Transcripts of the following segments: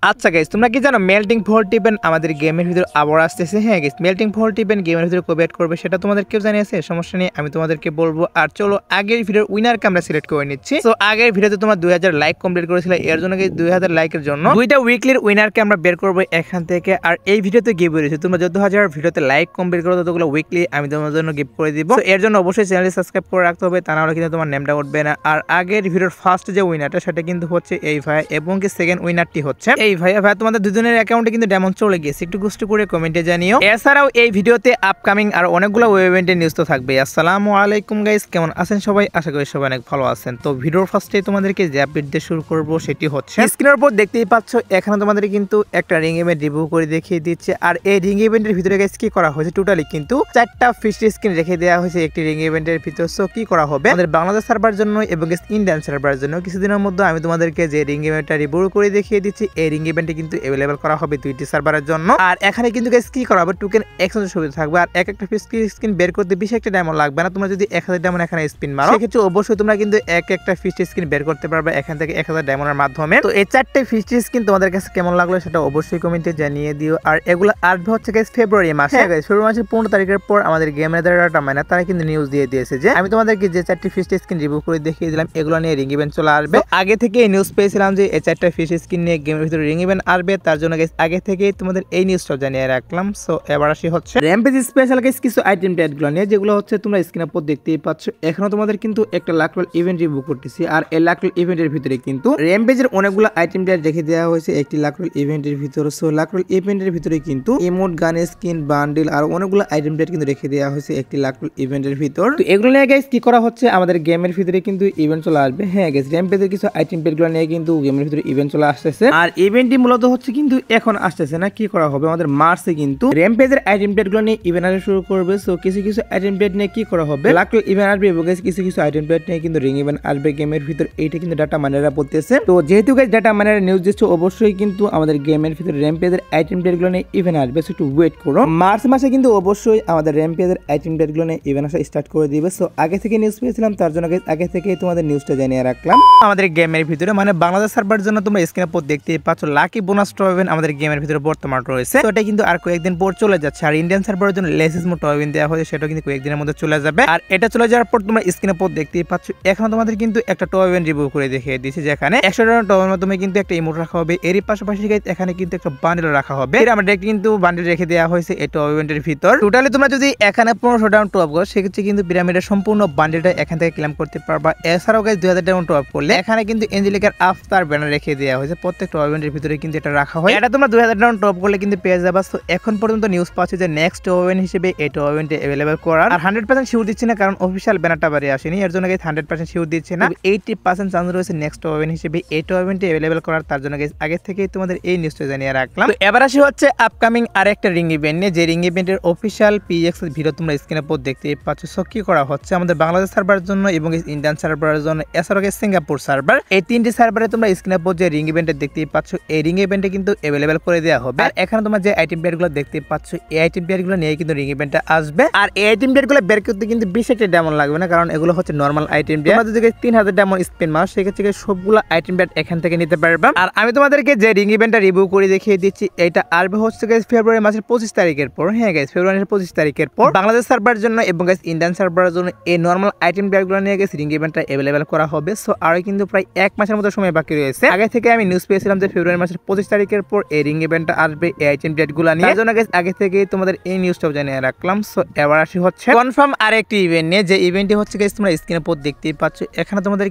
আচ্ছা গাইস, তোমরা কি জানো মেল্টিং ভল্ট ইভেন্ট আমাদের গেমের ভিতরে আবার আসতেছে? হ্যাঁ গাইস, মেল্টিং ভল্ট ইভেন্ট গেমের ভিতরে কবে অ্যাড করবে সেটা তোমাদের কেউ জানিয়েছে? সমস্যা নেই, আমি তোমাদেরকে বলবো। আর চলো আগের ভিডিওর উইনারকে আমরা সিলেক্ট করে নিচ্ছি। তো আগের ভিডিওতে তোমরা 2000 লাইক কমপ্লিট করেছিলে, এর জন্য গাইস 2000 লাইকের জন্য দুইটা উইকলির উইনারকে আমরা বের করবো এখান থেকে। আর এই ভিডিওতে গিফট রয়েছে, তোমরা যত হাজার ভিডিওতে লাইক কমপ্লিট করো ততগুলো উইকলি আমি তোমাদের জন্য গিফট করে দিব। এর জন্য অবশ্যই চ্যানেলটি সাবস্ক্রাইব করে রাখতে হবে, তা না হলে কিন্তু তোমার নেমটা উঠবে না। আর আগের ভিডিওর ফার্স্ট যে উইনারটা সেটা কিন্তু হচ্ছে এই ভাই, এবং কি সেকেন্ড উইনারটি হচ্ছে এই ভাই। তোমাদের দুজনের অ্যাকাউন্টে কিন্তু ডায়মন্ড চলে গেছে, একটু কষ্ট করে কমেন্টে জানিও। এছাড়াও এই ভিডিওতে আপকামিং আর অনেকগুলো ওয়েব ইভেন্টের নিউজ তো থাকবে। আসসালামু আলাইকুম গাইস, কেমন আছেন সবাই? আশা করি সবাই অনেক ভালো আছেন। তো ভিডিওর ফার্স্টে তোমাদেরকে যে আপডেট দিয়ে শুরু করব সেটি হচ্ছে স্ক্রিনের উপর দেখতেই পাচ্ছ, এখানে তোমাদের কিন্তু একটা রিং ইভেন্ট রিভিউ করে দেখিয়ে দিচ্ছে। আর এই রিং ইভেন্টের ভিতরে গাইস কি করা হয়েছে, টোটালি কিন্তু 4টা ফিশ স্ক্রিন রেখে দেওয়া হয়েছে একটি রিং ইভেন্টের ভিতর। সো কি করা হবে আমাদের বাংলাদেশ সার্ভার জন্য এবং ইন্ডিয়ান সার্ভারের জন্য কিছুদিনের মধ্যে আমি তোমাদেরকে যে রিং ইভেন্টটা রিভিউ করে দেখিয়ে দিচ্ছি, এই রিং ইভেন্টে কিন্তু অ্যাভেলেবল করা হবে দুইটি সার্ভারের জন্য। আর এখানে কিন্তু গাইস কি করা হবে, টোকেন এক্সচেঞ্জের সুবিধা থাকবে। আর এক একটা ফিশ স্ক্রিন বের করতে বেশি একটা ডায়মন্ড লাগবে না। তোমরা যদি 1000 ডায়মন্ড এখানে স্পিন মারো সেক্ষেত্রে অবশ্যই তোমরা কিন্তু এক একটা ফিশ স্ক্রিন বের করতে পারবে এখান থেকে 1000 ডায়মন্ডের মাধ্যমে। তো এই 4টে ফিশ স্ক্রিন তোমাদের কাছে কেমন লাগলো সেটা অবশ্যই কমেন্টে জানিয়ে দিও। আর এগুলো আসবে হচ্ছে গাইস ফেব্রুয়ারি মাসে। গাইস ফেব্রুয়ারি মাসের 15 তারিখের পর আমাদের গেমের ডাটা মাইনার তারা কিন্তু নিউজ দিয়ে দিয়েছে যে আমি তোমাদেরকে যে 4টি ফিশ স্ক্রিন রিভিউ করে দেখিয়ে দিলাম এগুলো নিয়ে রিং ইভেন্ট চলে আসবে। আগে থেকে এই নিউজ পেয়েছিলাম যে এই 4টা ফিশ স্ক্রিন নিয়ে গেমের ভিতরে রিং ইভেন্ট আসবে, তার জন্য গাইস আগে থেকে তোমাদের এই নিউজটা জানিয়ে রাখলাম। সো এবার আসি হচ্ছে র্যাম্পেজ স্পেশাল গাইস কিছু আইটেম ট্যাগগুলো নিয়ে, যেগুলো হচ্ছে তোমরা স্ক্রিনের উপর দেখতেই পাচ্ছ। এখানে তোমাদের কিন্তু একটা লাকরোল ইভেন্ট রিভিউ করতেছি। আর এই লাকরোল ইভেন্টের ভিতরে কিন্তু র্যাম্পেজের অনেকগুলো আইটেম ট্যাগ রেখে দেওয়া হয়েছে একটি লাকরোল ইভেন্টের ভিতরে। সো লাকরোল ইভেন্টের ভিতরে কিন্তু ইমোট, গান স্কিন, বান্ডেল আর অনেকগুলো আইটেম ট্যাগ কিন্তু রেখে দেওয়া হয়েছে একটি লাকরোল ইভেন্টের ভিতর। তো এগুলো নিয়ে গাইস কি করা হচ্ছে, আমাদের গেমের ভিতরে কিন্তু ইভেন্ট চলে আসবে। হ্যাঁ গাইস, র্যাম্পেজের কিছু আইটেম ট্যাগগুলো নিয়ে কিন্তু গেমের ভিতরে ইভেন্ট চলে আসতেছে। আর ইভেন্টটি মূলত হচ্ছে কিন্তু এখন আসতেছে না, কি করা হবে আমাদের মার্চে কিন্তু র্যাম্পেজের আইটেম ট্যাগগুলো নিয়ে ইভেন্ট আসা শুরু করবে। সো কিছু কিছু আইটেম ট্যাগ নিয়ে কি করা হবে, লাকরোল ইভেন্ট আসবে এবং কিছু কিছু আইটেম ট্যাগ নিয়ে কিন্তু রিং ইভেন্ট আসবে গেমের ভিতর। এইটা কিন্তু ডাটা মাইনাররা বলতেছে। তো যেহেতু গাইস ডাটা মাইনার নিউজ দিচ্ছে, অবশ্যই কিন্তু আমাদের গেমের ভিতরে র্যাম্পেজের আইটেম ট্যাগগুলো নিয়ে ইভেন্ট আসবে। সো একটু ওয়েট করো, মার্চ মাসে কিন্তু অবশ্যই আমাদের র্যাম্পেজের আইটেম ট্যাগগুলো নিয়ে ইভেন্ট আসা স্টার্ট করে দিবে। সো আগে থেকে নিউজ পেয়েছিলাম, তার জন্য গাইস আগে থেকে তোমাদের নিউজটা জানিয়ে রাখলাম। আমাদের গেমের ভিতরে মানে বাংলাদেশ সার্ভারের জন্য তোমরা স্ক্রিনের উপর দেখতেই পাচ্ছ লাকি বোনাস টপ ইভেন্ট আমাদের গেমের ভিতরে বর্তমান রয়েছে। তো এটা কিন্তু আর কয়েকদিন পর চলে যাচ্ছে। আর ইন্ডিয়ান সার্ভারের জন্য লেসেস মোড টপ ইভেন্ট দেওয়া হয়েছে, সেটা কিন্তু কয়েকদিনের মধ্যে চলে যাবে। আর এটা চলে যাওয়ার পর তোমরা স্ক্রিনের উপর দেখতেই পাচ্ছ এখন তোমাদের কিন্তু একটা টপ ইভেন্ট রিভিউ করে দেখিয়ে দিয়েছে, যেখানে 100 ডলার টপের মাধ্যমে কিন্তু একটা ইমোট রাখা হবে। এরই পাশাপাশি এখানে কিন্তু একটা বান্ডেল রাখা হবে। আমরা কিন্তু বান্ডেল রেখে দেওয়া হয়েছে এই টপ ইভেন্টের ভিতর। টোটালি তোমরা যদি এখানে 1500 ডাউন টপ করো সেক্ষেত্রে কিন্তু পিরামিডের সম্পূর্ণ বান্ডেলটা এখান থেকে ক্লেম করতে পারবা। এছাড়াও গাইস 2000 ডাউন টপ করলে এখানে কিন্তু এঞ্জেলিকার আফতার ব্যানার রেখে দেওয়া হয়েছে। প্রত্যেক টপ ইভেন্টের ভিতরে কিন্তু এটা রাখা হয়। এটা তোমরা 2000 ডাউন টপ করলে কিন্তু পেয়ে যাবা। তো এখন পর্যন্ত নিউজ পাচ্ছে যে নেক্সট টপ ইভেন্ট হিসেবে এই টপ ইভেন্টে अवेलेबल করার। আর 100% শিওর দিচ্ছি না, কারণ অফিশিয়াল ব্যানারটা বাড়ি আসেনি, এর জন্য গাইস 100% শিওর দিচ্ছি না। 80% চান্স রয়েছে নেক্সট টপ ইভেন্ট হিসেবে এই টপ ইভেন্টে अवेलेबल করার, তার জন্য গাইস আগে থেকেই তোমাদের এই নিউজটা জানিয়ে রাখলাম। তো এবার আসি হচ্ছে আপকামিং আরেকটা রিং ইভেন্ট নিয়ে, যে রিং ইভেন্টের অফিশিয়াল পিএক্স ভিডিও তোমরা স্ক্রিনের উপর দেখতেই পাচ্ছ। সো কি করা হচ্ছে আমাদের বাংলাদেশ সার্ভারের জন্য এবং ইন্ডিয়ান সার্ভারের জন্য, এছাড়াও সিঙ্গাপুর সার্ভার, এই তিনটি সার্ভারে তোমরা স্ক্রিনের উপর যে রিং ইভেন্টে দেখতেই পাচ্ছ এই রিং ইভেন্টে কিন্তু अवेलेबल করে দেওয়া হবে। আর এখানে তোমরা যে আইটেম প্লেয়ারগুলো দেখতে পাচ্ছ এই আইটেম প্লেয়ারগুলো নিয়ে কিন্তু রিং ইভেন্টে আসবে। আর এই আইটেম প্লেয়ারগুলো বের করতে কিন্তু বেশি একটা ডায়মন্ড লাগবে না, কারণ এগুলো হচ্ছে নরমাল আইটেম প্লেয়ার। তোমরা যদি 3000 ডায়মন্ড স্পিন মারো সেক্ষেত্রে সবগুলো আইটেম প্লেয়ার এখান থেকে নিতে পারবে। আর আমি তোমাদেরকে যে রিং ইভেন্টটা রিভিউ করে দেখিয়ে দিচ্ছি, এটা আসবে হচ্ছে গাইস ফেব্রুয়ারি মাসের 25 তারিখের পর। হ্যাঁ গাইস, ফেব্রুয়ারি মাসের 25 তারিখের পর বাংলাদেশ সার্ভারের জন্য এবং গাইস ইন্ডিয়ান সার্ভারের জন্য এই নরমাল আইটেম প্লেয়ারগুলো নিয়ে গাইস রিং ইভেন্টটা अवेलेबल করা হবে। সো আর কিন্তু প্রায় 1 মাসের মতো সময় বাকি রয়েছে। আগে থেকে আমি নিউজ পেয়েছিলাম যে ফেব্রুয়ারি মাসের 25 তারিখের পর এই রিং ইভেন্টটা আসবে এই আইটেম প্লেয়ারগুলো নিয়ে, তার জন্য গাইস আগে থেকে তোমাদের এই নিউজটাও জানিয়ে রাখলাম। সো এবার আসি হচ্ছে কনফার্ম আরেকটি ইভেন্ট নিয়ে, যে ইভেন্টটি হচ্ছে গাইস তোমরা স্ক্রিনের উপর দেখতেই পাচ্ছ। এখানে তোমাদের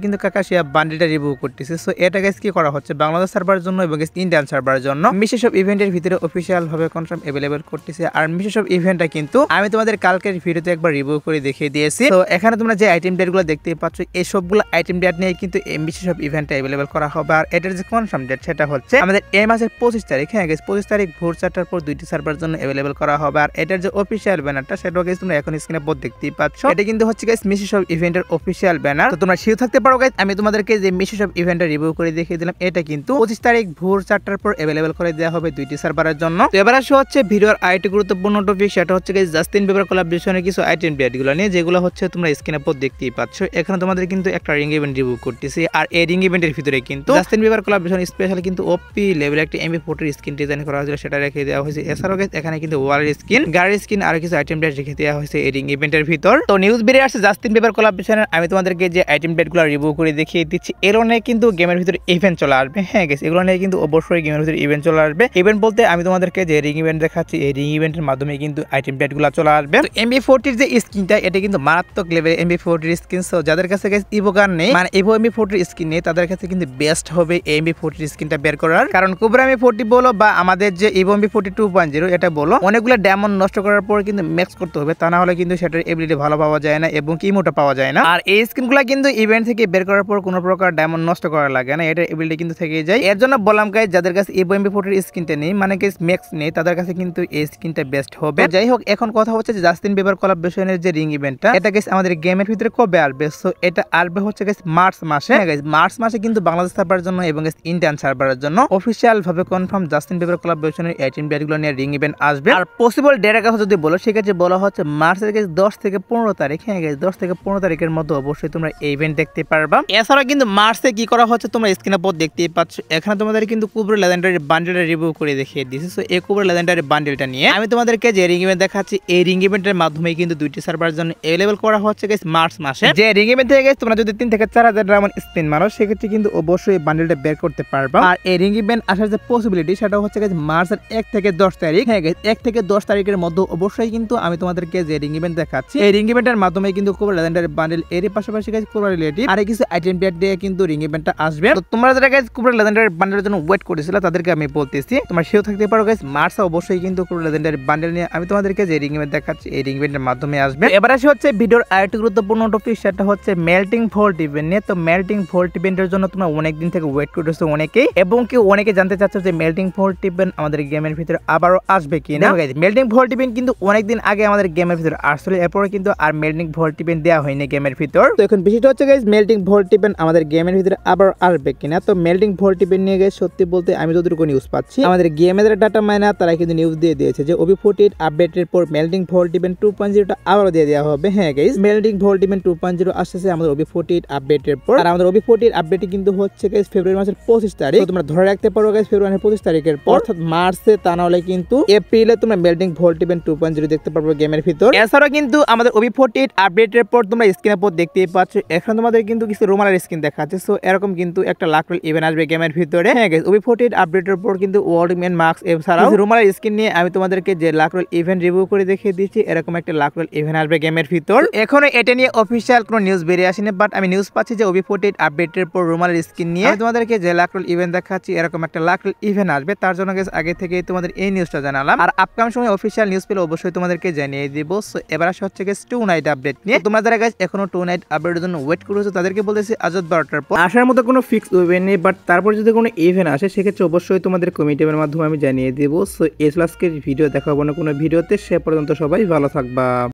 কিন্তু কাকাশিয়া বান্ডেলটা রিভিউ করতেছে। সো এটা গাইস কি করা হচ্ছে বাংলাদেশ সার্ভারের জন্য এবং ইন্ডিয়ান সার্ভারের জন্য বিশেষ সব ইভেন্টের ভিতরে অফিশিয়াল ভাবে কনফার্ম अवेलेबल করতেছে। আর বিশেষ সব ইভেন্টটা কিন্তু আমি তোমাদের কালকের ভিডিওতে একবার রিভিউ করে দেখিয়ে দিয়েছি। তো এখানে তোমরা যে আইটেম ডেটগুলো দেখতেই পাচ্ছ এই সবগুলো আইটেম ডেট নিয়ে কিন্তু এই বিশেষ সব ইভেন্টটা अवेलेबल করা হবে। আর এটার যে কনফার্ম ডেট সেটা হচ্ছে আমাদের এই মাসের 25 তারিখ। হ্যাঁ গাইস, 25 তারিখ ভোর 4টার পর দুইটি সার্ভারের জন্য अवेलेबल করা হবে। আর এটার যে অফিশিয়াল ব্যানারটা সেটাও গাইস তোমরা এখন স্ক্রিনে উপর দেখতেই পাচ্ছ। এটা কিন্তু হচ্ছে গাইস বিশেষ সব ইভেন্টের অফিশিয়াল ব্যানার। তো তোমরা শিওর থাকতে পারো গাইস, আমি তোমাদেরকে যে বিশেষ সব ইভেন্টটা রিভিউ করে দেখিয়ে দিলাম এটা কিন্তু 25 তারিখ ভোর 4টার পর अवेलेबल করে দেওয়া হবে দুইটি সার্ভারের জন্য। তো এবার আসো হচ্ছে ভিডিওর আরেকটি গুরুত্বপূর্ণ টপিক, সেটা হচ্ছে গাইস জাস্টিন বিবার কোলাবরেশনের কিছু আইটেম প্লেয়ারগুলো নিয়ে, যেগুলো হচ্ছে তোমরা স্ক্রিনে উপর দেখতেই পাচ্ছ। এখানে তোমাদের কিন্তু একটা রিং ইভেন্ট রিভিউ করতেছি। আর এই রিং ইভেন্টের ভিতরে কিন্তু জাস্টিন বিবার কোলাবরেশন স্পেশাল কিন্তু অফ ওপি লেভেল একটা MP40 স্কিন ডিজাইন করা হয়েছিল, সেটা রেখে দেওয়া হয়েছে। এছাড়াও এখানে কিন্তু ওয়ালের স্কিন, গাড়ির স্কিন আর কিছু আইটেম প্লেট রেখে দেওয়া হয়েছে এই রিং ইভেন্টের ভিতর। তো নিউজ বেরিয়ে আসছে জাস্টিন বিবার কোলাবরেশনের। আমি তোমাদেরকে যে আইটেম প্লেটগুলো রিভিউ করে দেখিয়ে দিচ্ছি, এগুলো নিয়ে কিন্তু গেমের ভিতরে ইভেন্ট চলে আসবে। হ্যাঁ গেস, এগুলো নিয়ে কিন্তু অবশ্যই গেমের ভিতরে ইভেন্ট চলে আসবে। ইভেন্ট বলতে আমি তোমাদেরকে যে রিং ইভেন্ট দেখাচ্ছি, এই রিং ইভেন্টের মাধ্যমে কিন্তু আইটেম প্লেটগুলো চলে আসবে। তো MP40 যে স্কিনটা, এটা কিন্তু মারাত্মক লেভেলের MP40 স্কিন। সো যাদের কাছে গাইস ইভো গান নেই, মানে ইভো MP40 স্কিন নেই, তাদের কাছে কিন্তু বেস্ট হবে MP40 স্কিনটা বের করার। কারণ কোবরা MP40 বলো বা আমাদের যে ইভো MP40 2.0 এটা বলো, অনেকগুলো ডায়মন্ড নষ্ট করার পর কিন্তু ম্যাক্স করতে হবে, তা না হলে কিন্তু সেটার এবিলিটি ভালো পাওয়া যায় না এবং কি ইমোটা পাওয়া যায় না। আর এই স্কিনগুলো কিন্তু ইভেন্ট থেকে বের করার পর কোনো প্রকার ডায়মন্ড নষ্ট করা লাগে না, এটার এবিলিটি কিন্তু থেকে যায়। এর জন্য বললাম গাইস, যাদের কাছে ইভো MP40 স্কিনটা নেই, মানে গাইস ম্যাক্স নেই, তাদের কাছে কিন্তু এই স্কিনটা বেস্ট হবে। যাই হোক, এখন কথা হচ্ছে যে জাস্টিন বিবার কোলাবরেশনের যে রিং ইভেন্টটা, এটা গাইস আমাদের গেমের ভিতরে কবে আসবে? সো এটা আসবে হচ্ছে গাইস মার্চ মাসে। গাইস মার্চ মাসে কিন্তু বাংলাদেশ সার্ভারের জন্য এবং ইন্ডিয়ান সার্ভারের জন্য অফিশিয়াল ভাবে কনফার্ম জাস্টিন বিবার কোলাবরেশনের আইটেম প্লেটগুলো নিয়ে রিং ইভেন্ট আসবে। আর পসিবল ডেটের কথা যদি বলো, সেক্ষেত্রে বলা হচ্ছে মার্চের গাইস 10 থেকে 15 তারিখ। হ্যাঁ গাইস, 10 থেকে 15 তারিখের মধ্যে অবশ্যই তোমরা এই ইভেন্ট দেখতে পারবা। এছাড়া কিন্তু মার্চে কি করা হচ্ছে তোমরা স্ক্রিনের উপর দেখতেই পাচ্ছ। এখানে তোমাদের কিন্তু কুবরা লেজেন্ডারি বান্ডেলটা রিভিউ করে দেখিয়ে দিয়েছি। সো এই কুবরা লেজেন্ডারি বান্ডেলটা নিয়ে আমি তোমাদেরকে যে রিং ইভেন্ট দেখাচ্ছি, এই রিং ইভেন্টের মাধ্যমে কিন্তু দুইটি সার্ভারের জন্য अवेलेबल করা হচ্ছে গাইস মার্চ মাসে। যে রিং ইভেন্ট থেকে গাইস তোমরা যদি 3 থেকে 4000 ডায়মন্ড স্পিন মারো, সেক্ষেত্রে কিন্তু অবশ্যই বান্ডেলটা বের করতে পারবা। আর এই রিং ইভেন্ট আসার যে পসিবিলিটি, সেটা হচ্ছে গাইস মার্চের 1 থেকে 10 তারিখ। হ্যাঁ গাইস, 1 থেকে 10 তারিখের মধ্যে অবশ্যই কিন্তু আমি তোমাদেরকে যে রিং ইভেন্ট দেখাচ্ছি, এই রিং ইভেন্টের মাধ্যমে কিন্তু কুবরা লেজেন্ডারি বান্ডেল এর পাশাপাশি গাইস কুবরা রিলেটিভ আর কিছু আইটেম প্লেট দিয়ে কিন্তু রিং ইভেন্টটা আসবে। তো তোমরা যারা গাইস কুবরা লেজেন্ডারি বান্ডেলের জন্য ওয়েট করেছিলে, তাদেরকে আমি বলতেছি তোমরা সেও থাকতে পারো গাইস, মার্চে অবশ্যই কিন্তু কুবরা লেজেন্ডারি বান্ডেল নিয়ে আমি তোমাদেরকে যে রিং ইভেন্ট দেখাচ্ছি, এই রিং ইভেন্টের মাধ্যমে আসবে। এবার আসে হচ্ছে ভিডিওর আরেকটি গুরুত্বপূর্ণ টপিক, সেটা হচ্ছে মেল্টিং ভোল্ট ইভেন্ট নিয়ে। তো মেল্টিং ভোল্ট ইভেন্টের জন্য তোমরা অনেক দিন থেকে ওয়েট করতেছো অনেকেই, এবং কি অনেকে জানতে চাচ্ছ যে মেল্টিং ভোল্ট ইভেন্ট আমাদের গেমের ভিতরে আবারও আসবে কিনা। মেল্টিং ভোল্ট ইভেন্ট কিন্তু অনেকদিন আগে আমাদের গেমের ভিতরে আসলে, এরপরে কিন্তু আর মেল্টিং ভোল্ট ইভেন্ট দেওয়া হয়নি গেমের ভিতর। তো এখন বিষয়টা হচ্ছে গাইস, মেল্টিং ভোল্ট ইভেন্ট আমাদের গেমের ভিতরে আবার আসবে কিনা। তো মেল্টিং ভোল্ট ইভেন্ট নিয়ে গাইস সত্যি বলতে আমি যতটুকু নিউজ পাচ্ছি, আমাদের গেমের ডাটা মাইনার তারা কিন্তু নিউজ দিয়ে দিয়েছে যে OB48 আপডেটের পর মেল্টিং ভোল্ট ইভেন্ট 2.0 টা আবারও দিয়ে দেওয়া হবে। হ্যাঁ গাইস, মেল্টিং ভোল্ট ইভেন্ট 2.0 আসছে আমাদের OB48 আপডেটের পর। আর আমাদের OB48 আপডেটটি কিন্তু হচ্ছে গাইস ফেব্রুয়ারি মাসের 25 তারিখ। তো তোমরা ধরে রাখতে পারো গাইস ফেব্রুয়ারি 25 তারিখের পর, অর্থাৎ মার্চে, তা না হলে কিন্তু এপ্রিলে তোমরা মেল্টিং ভোল্ট ইভেন্ট 2.0 দেখতে পারবে গেমের ভিতর। এছাড়াও কিন্তু আমাদের OB48 আপডেটের পর তোমরা স্ক্রিনের উপর দেখতেই পাচ্ছ, এখন তোমাদের কিন্তু কিছু রোমালের স্কিন দেখাচ্ছে। সো এরকম কিন্তু একটা লাকরোল ইভেন্ট আসবে গেমের ভিতরে। হ্যাঁ গাইস, OB48 আপডেটের পর কিন্তু ওয়ার্ল্ড ম্যান মার্কস এছাড়াও রোমালের স্কিন নিয়ে আমি তোমাদেরকে যে লাকরোল ইভেন্ট রিভিউ করে দেখিয়ে দিচ্ছি, এরকম একটা লাকরোল ইভেন্ট আসবে গেমের ভিতর। এখনো এটা নিয়ে অফিশিয়াল কোনো নিউজ বেরিয়ে আসেনি, বাট আমি নিউজ পাচ্ছি যে OB48 আপডেটের পর রোমালের স্কিন নিয়ে আমি তোমাদেরকে যে লাকরোল ইভেন্ট দেখাচ্ছি, এরকম একটা লাকরোল ইভেন্ট আসবে। তার জন্য গাইস আগে থেকে তোমাদের এই নিউজটা জানালাম, আর আপকামিং সময় অফিশিয়াল নিউজ পেলে অবশ্যই তোমাদেরকে জানিয়ে দিব। সো এবার আসা হচ্ছে গাইস 2 নাইট আপডেট নিয়ে। তোমরা যারা গাইস এখনো 2 নাইট আপডেটের জন্য ওয়েট করছো, তাদেরকে বলতেছি আজ 12টার পর আসার মতো কোনো ফিক্স ইভেন্ট নেই, বাট তারপর যদি কোনো ইভেন্ট আসে, সেক্ষেত্রে অবশ্যই তোমাদের কমিটির মাধ্যমে আমি জানিয়ে দিব। সো এই আজকের ভিডিও দেখাবো না কোনো ভিডিওতে, সে পর্যন্ত সবাই ভালো থাকবা।